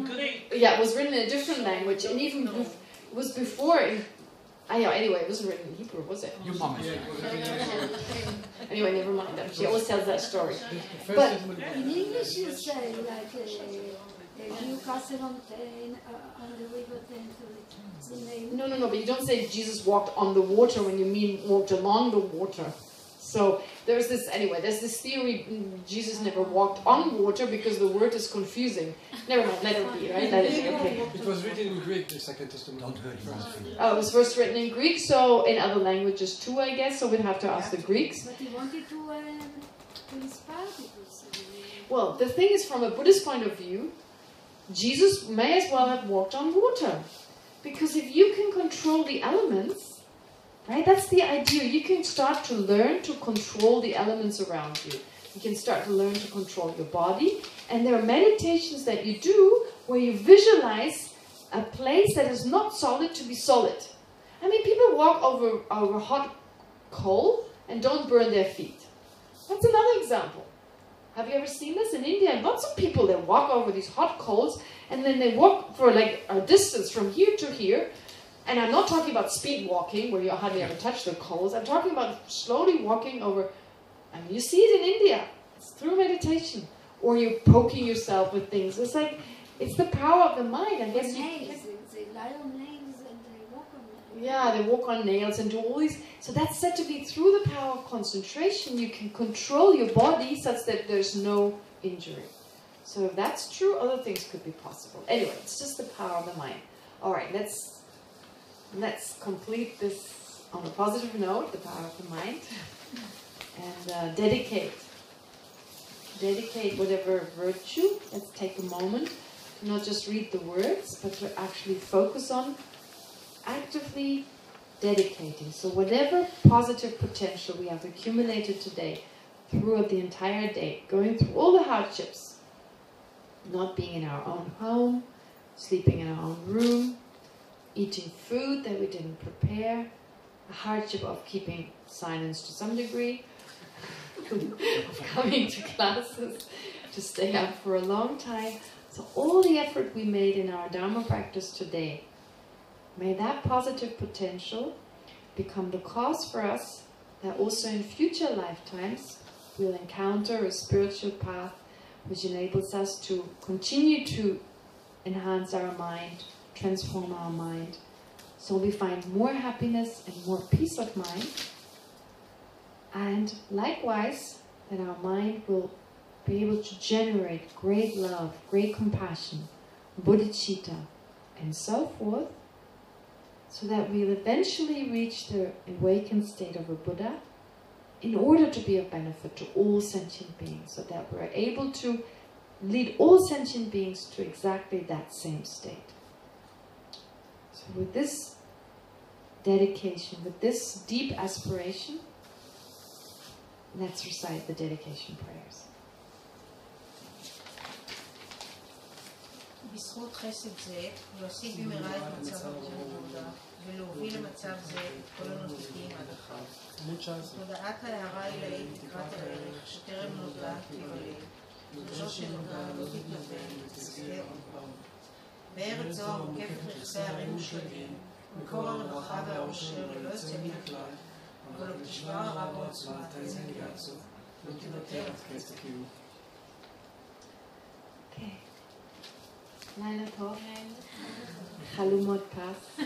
Greek. Yeah, it was written in a different language, and even it was before. Anyway, it wasn't written in Hebrew, was it? Your mama. Anyway, never mind that. She always tells that story. But in English, you say like you cast it on the river Thames. No. But you don't say Jesus walked on the water when you mean walked along the water. So there's this theory Jesus never walked on water because the word is confusing. Never mind, let it be, right? Let it be, okay. It was written in Greek, the Second Testament. Don't hurt him. Oh, it was first written in Greek, so in other languages too, I guess, so we'd have to ask the Greeks. But he wanted to inspire people. Well, the thing is, from a Buddhist point of view, Jesus may as well have walked on water. Because if you can control the elements, right, that's the idea. You can start to learn to control the elements around you. You can start to learn to control your body. And there are meditations that you do where you visualize a place that is not solid to be solid. I mean, people walk over hot coal and don't burn their feet. That's another example. Have you ever seen this? In India, lots of people, they walk over these hot coals and then they walk for like a distance from here to here. And I'm not talking about speed walking where you hardly ever touch the coals. I'm talking about slowly walking over. I mean, you see it in India. It's through meditation. Or you're poking yourself with things. It's like, it's the power of the mind. I guess They lie on nails and they walk on nails. Yeah, they walk on nails and do all these. So that's said to be through the power of concentration. You can control your body such that there's no injury. So if that's true, other things could be possible. Anyway, it's just the power of the mind. All right, let's complete this on a positive note, the power of the mind. And dedicate whatever virtue. Let's take a moment to not just read the words, but to actually focus on actively dedicating. So whatever positive potential we have accumulated today, throughout the entire day, going through all the hardships, not being in our own home, sleeping in our own room, eating food that we didn't prepare, the hardship of keeping silence to some degree, coming to classes, to stay up for a long time. So all the effort we made in our Dharma practice today, may that positive potential become the cause for us that also in future lifetimes we'll encounter a spiritual path which enables us to continue to enhance our mind, transform our mind, so we find more happiness and more peace of mind. And likewise, that our mind will be able to generate great love, great compassion, bodhicitta, and so forth, so that we'll eventually reach the awakened state of a Buddha in order to be of benefit to all sentient beings, so that we're able to lead all sentient beings to exactly that same state. So with this dedication, with this deep aspiration, let's recite the dedication prayers. בזכות חסד זה, להוסיף במהרה את מצב הבודה, ולהוביל למצב זה את כל הנוזקים עד אחר. תודעת ההערה העילאית לקראת הערך, שטרם נודע תיוולד, וזו שנודע לא תתלבן, תזכה עוד. בארץ זו המוקפת רכסי הערים ושלגים, מקור הרווחה והעושר ללא יוצא מן הכלל, אבל לא תשבר הרע בעוצמה, תעזן יעצו, לא תוותר עד קץ הקיום. לילה טוב, חלומות פס.